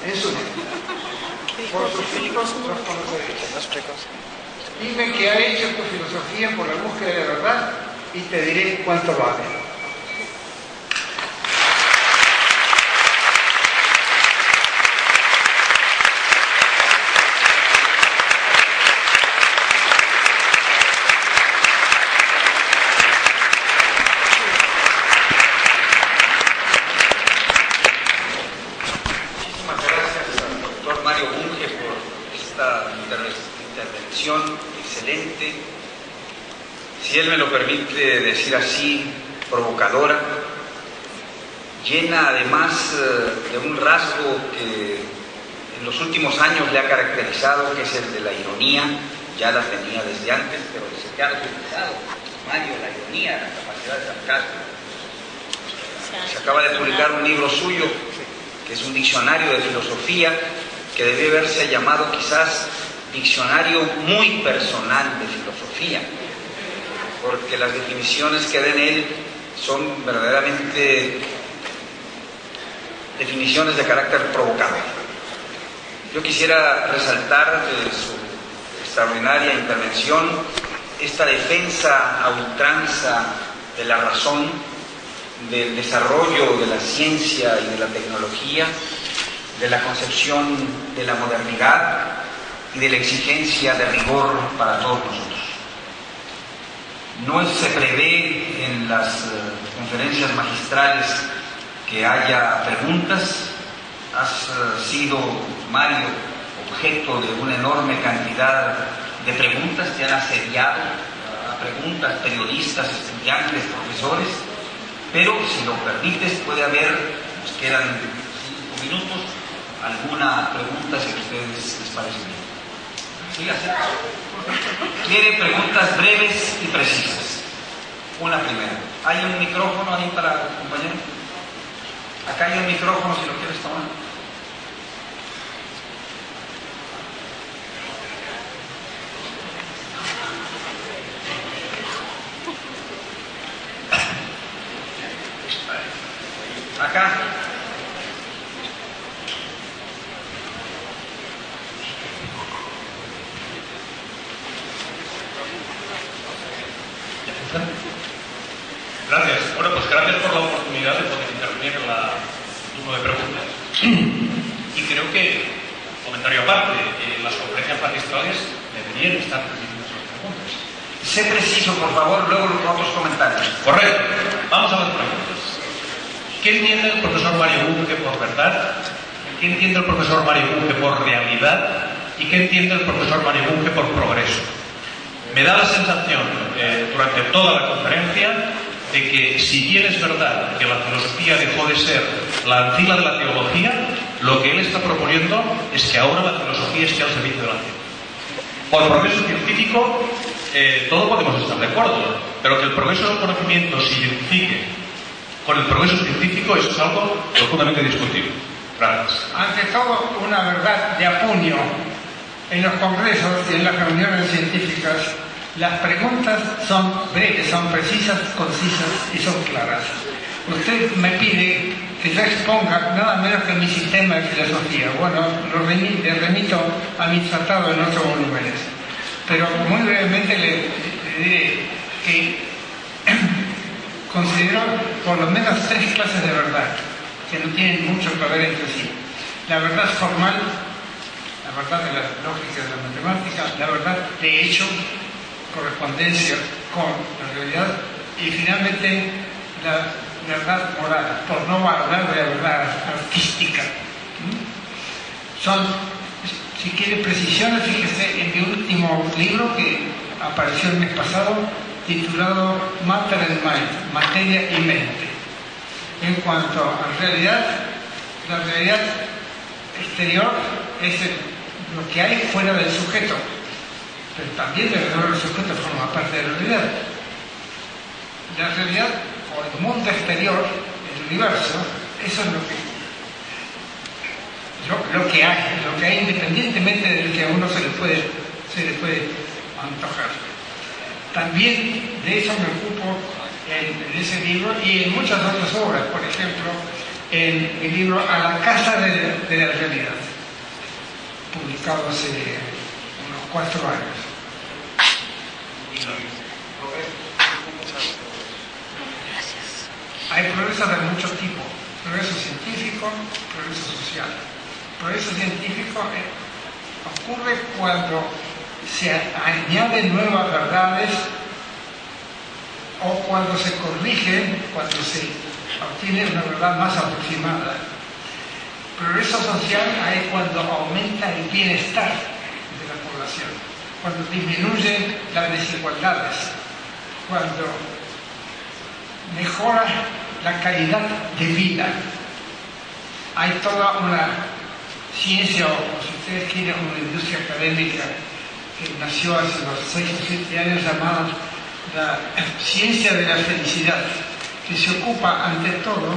en su nombre. Por supuesto, los conoceréis. Dime qué ha hecho tu filosofía por la búsqueda de la verdad y te diré cuánto vale. Excelente, si él me lo permite decir así, provocadora, llena además de un rasgo que en los últimos años le ha caracterizado, que es el de la ironía. Ya la tenía desde antes, pero se te ha utilizado, Mario, la ironía, la capacidad de sarcasmo. Se acaba de publicar un libro suyo, que es un diccionario de filosofía, que debe haberse llamado quizás diccionario muy personal de filosofía, porque las definiciones que da en él son verdaderamente definiciones de carácter provocador. Yo quisiera resaltar de su extraordinaria intervención esta defensa a ultranza de la razón, del desarrollo de la ciencia y de la tecnología, de la concepción de la modernidad y de la exigencia de rigor para todos nosotros. No se prevé en las conferencias magistrales que haya preguntas. Has sido, Mario, objeto de una enorme cantidad de preguntas. Te han asediado a preguntas periodistas, estudiantes, profesores, pero si lo permites puede haber, nos quedan 5 minutos, alguna pregunta si a ustedes les parece bien. Sí, quiere preguntas breves y precisas. Una primera. ¿Hay un micrófono ahí para el compañero? Acá hay un micrófono si lo quieres tomar. Acá. Gracias. Bueno, pues gracias por la oportunidad de poder intervenir en la turno de preguntas. Y creo que, comentario aparte, las conferencias magistrales deberían estar recibiendo esas preguntas. Sé preciso, por favor, luego los otros comentarios. Correcto. Vamos a las preguntas. ¿Qué entiende el profesor Mario Bunge por verdad? ¿Qué entiende el profesor Mario Bunge por realidad? ¿Y qué entiende el profesor Mario Bunge por progreso? Me da la sensación, durante toda la conferencia, de que si bien es verdad que la filosofía dejó de ser la ancila de la teología, lo que él está proponiendo es que ahora la filosofía esté al servicio de la ciencia. Por progreso científico, todos podemos estar de acuerdo, pero que el progreso del conocimiento se identifique con el progreso científico, eso es algo profundamente discutible. Gracias. Ante todo, una verdad de apuño. En los congresos y en las reuniones científicas, las preguntas son breves, son precisas, concisas y son claras. Usted me pide que yo exponga nada menos que mi sistema de filosofía. Bueno, le remito a mi tratado en 8 volúmenes. Pero muy brevemente le diré que considero por lo menos 3 clases de verdad que no tienen mucho que ver entre sí. La verdad formal, la verdad de las lógicas de la matemática, la verdad de hecho, correspondencia con la realidad, y finalmente la verdad moral, por no hablar de la verdad artística. Son, si quiere precisiones, fíjese en mi último libro que apareció el mes pasado, titulado Matter and Mind, materia y mente. En cuanto a realidad, la realidad exterior es lo que hay fuera del sujeto, pero también alrededor del sujeto forma parte de la realidad. La realidad, o el mundo exterior, el universo, eso es lo que hay independientemente del que a uno se le puede antojar. También de eso me ocupo en ese libro y en muchas otras obras. Por ejemplo, en el libro A la Casa de la Realidad, publicado hace unos 4 años. Hay progresos de muchos tipos: progreso científico, progreso social. Progreso científico ocurre cuando se añaden nuevas verdades o cuando se corrige, cuando se obtiene una verdad más aproximada. Progreso social es cuando aumenta el bienestar de la población, cuando disminuyen las desigualdades, cuando mejora la calidad de vida. Hay toda una ciencia, o si ustedes quieren, una industria académica que nació hace unos 6 o 7 años, llamada la ciencia de la felicidad, que se ocupa ante todo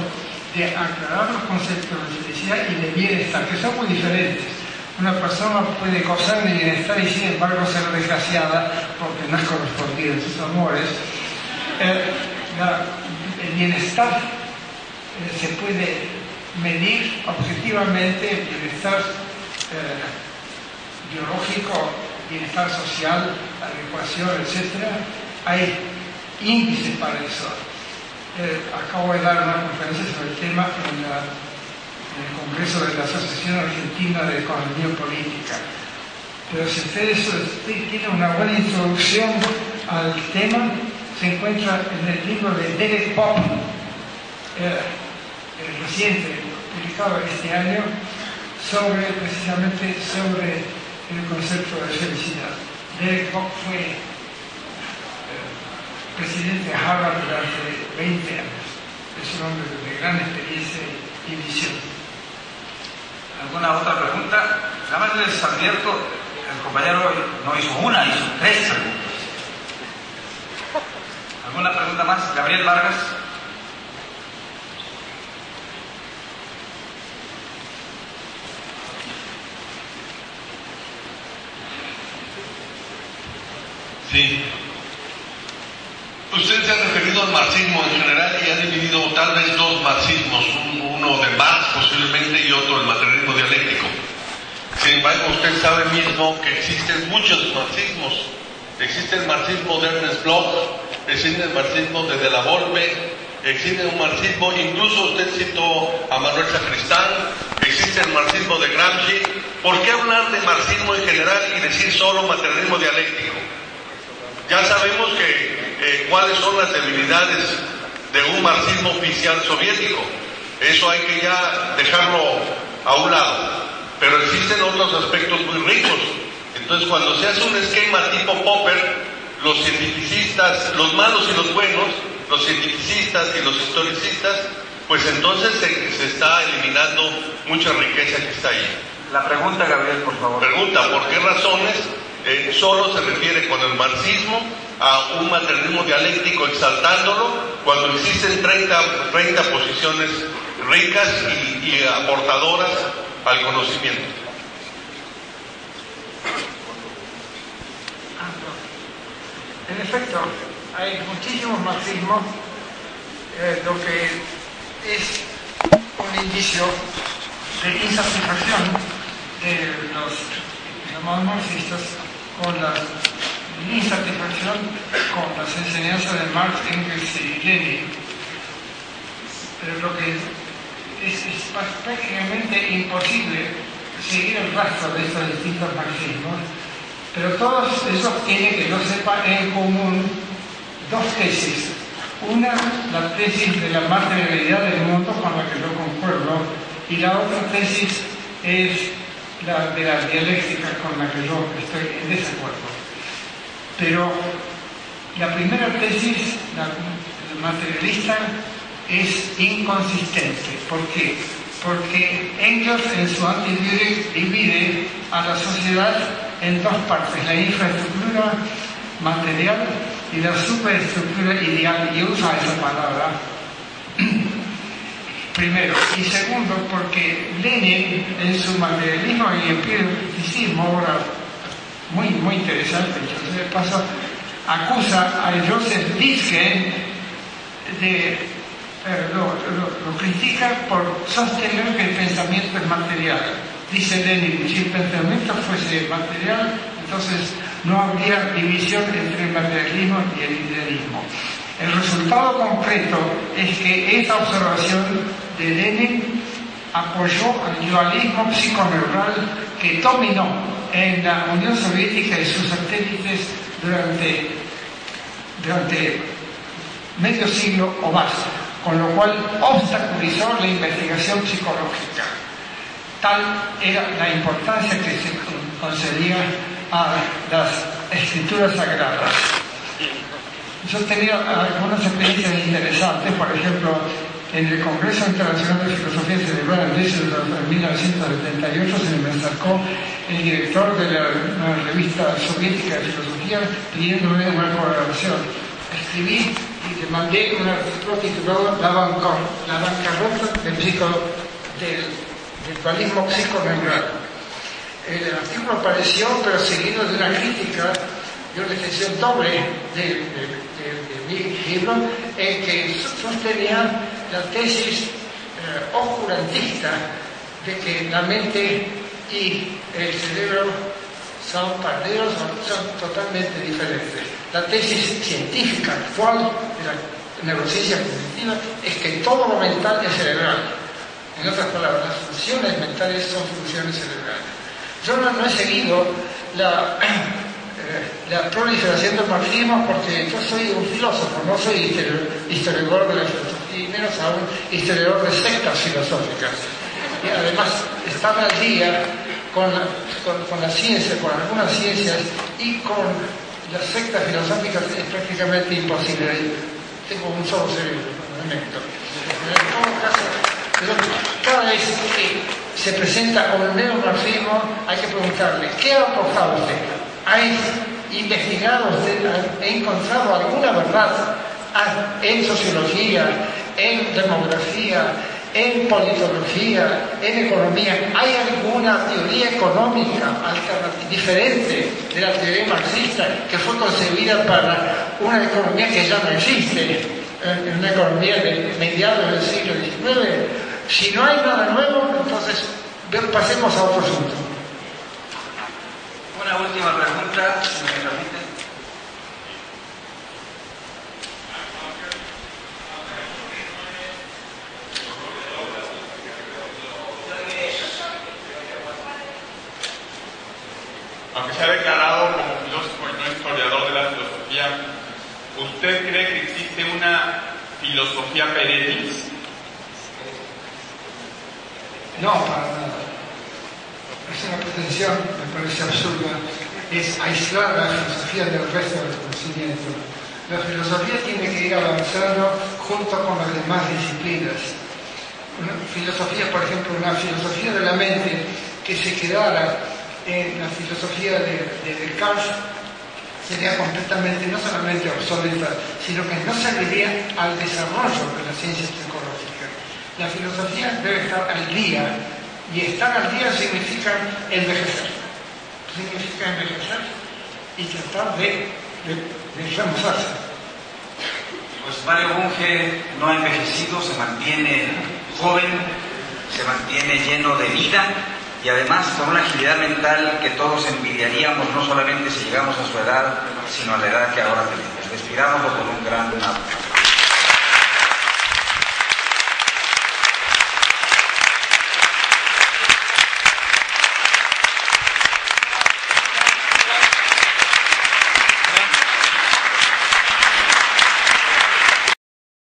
de aclarar los conceptos de felicidad y de bienestar, que son muy diferentes. Una persona puede gozar de bienestar y sin embargo ser desgraciada porque no es correspondido en sus amores. El bienestar se puede medir objetivamente, el bienestar biológico, bienestar social, adecuación, etc. Hay índices para eso. Acabo de dar una conferencia sobre el tema en el Congreso de la Asociación Argentina de Economía Política. Pero si ustedes tienen una buena introducción al tema, se encuentra en el libro de Derek Pop, reciente, publicado este año, precisamente sobre el concepto de felicidad. Derek Pop fue presidente de Harvard durante 20 años. Es un hombre de gran experiencia y visión. ¿Alguna otra pregunta? Nada más les advierto, el compañero no hizo una, hizo 3 preguntas. ¿Alguna pregunta más? Gabriel Vargas. Sí. Usted se ha referido al marxismo en general y ha dividido tal vez 2 marxismos, uno de Marx posiblemente y otro el materialismo dialéctico. Sin embargo, usted sabe mismo que existen muchos marxismos. Existe el marxismo de Ernest Bloch, existe el marxismo de De la Volpe, existe un marxismo, incluso usted citó a Manuel Sacristán, existe el marxismo de Gramsci. ¿Por qué hablar de marxismo en general y decir solo materialismo dialéctico? Ya sabemos cuáles son las debilidades de un marxismo oficial soviético. Eso hay que ya dejarlo a un lado. Pero existen otros aspectos muy ricos. Entonces, cuando se hace un esquema tipo Popper, los cientificistas, los malos y los buenos, los cientificistas y los historicistas, pues entonces se está eliminando mucha riqueza que está ahí. La pregunta, Gabriel, por favor. Pregunta, ¿por qué razones solo se refiere con el marxismo a un materialismo dialéctico exaltándolo cuando existen 30 posiciones ricas y aportadoras al conocimiento? En efecto, hay muchísimos marxismos, lo que es un indicio de insatisfacción de los llamados marxistas con la insatisfacción con las enseñanzas de Marx, Engels y Lenin. Pero lo que es prácticamente imposible seguir el rastro de estos distintos marxismos, pero todos esos tienen, que yo sepa, en común 2 tesis. Una, la tesis de la materialidad del mundo, con la que yo concuerdo, y la otra tesis es la de la dialéctica, con la que yo estoy en desacuerdo. Pero la primera tesis, la materialista, es inconsistente. ¿Por qué? Porque Engels en su Anti-Düring divide a la sociedad en 2 partes: la infraestructura material y la superestructura ideal, y usa esa palabra primero. Y segundo, porque Lenin en su materialismo y empiricismo, obra muy interesante, entonces de paso, acusa a Joseph Bifke de lo critica por sostener que el pensamiento es material. Dice Lenin, si el pensamiento fuese material, entonces no habría división entre el materialismo y el idealismo. El resultado concreto es que esa observación de Lenin apoyó al dualismo psiconeural que dominó en la Unión Soviética y sus satélites durante medio siglo o más, con lo cual obstaculizó la investigación psicológica. Tal era la importancia que se concedía a las escrituras sagradas. Yo tenía algunas experiencias interesantes, por ejemplo, en el Congreso Internacional de Filosofía Cerebral en Düsseldorf en 1978 se me acercó el director de la revista soviética de filosofía pidiéndome una colaboración. Escribí y le mandé un artículo titulado La bancarrota del dualismo psiconeural. El artículo apareció, pero seguido de una crítica de una extensión doble de mi libro, en que sostenía la tesis oscurantista de que la mente y el cerebro son paralelos, son totalmente diferentes. La tesis científica actual de la neurociencia cognitiva es que todo lo mental es cerebral. En otras palabras, las funciones mentales son funciones cerebrales. Yo no he seguido la proliferación del marxismo porque yo soy un filósofo, no soy historiador de la filosofía y menos aún historiador de sectas filosóficas. Y además estar al día con la ciencia, con algunas ciencias y con las sectas filosóficas es prácticamente imposible. Tengo un solo cerebro, un momento. En todo caso, cada vez que se presenta un neomarxismo hay que preguntarle, ¿qué ha aportado usted? ¿Ha investigado usted, ha encontrado alguna verdad en sociología, en demografía, en politología, en economía? ¿Hay alguna teoría económica diferente de la teoría marxista que fue concebida para una economía que ya no existe, en una economía de mediados del siglo XIX? Si no hay nada nuevo, entonces pasemos a otro asunto. Una última pregunta, si me permite. Aunque se ha declarado como filósofo y no historiador de la filosofía, ¿usted cree que existe una filosofía perennis? No, para nada. Es una pretensión, me parece absurda, es aislar la filosofía del resto del conocimiento. La filosofía tiene que ir avanzando junto con las demás disciplinas. Una filosofía, por ejemplo, una filosofía de la mente que se quedara en la filosofía de Descartes sería completamente, no solamente obsoleta, sino que no serviría al desarrollo de la ciencia psicológica. La filosofía debe estar al día, y estar al día significa envejecer. Significa envejecer y tratar de reemplazarse. Pues Mario Bunge no ha envejecido, se mantiene joven, se mantiene lleno de vida y además con una agilidad mental que todos envidiaríamos, no solamente si llegamos a su edad, sino a la edad que ahora tenemos. Despidámoslo con un gran aplauso.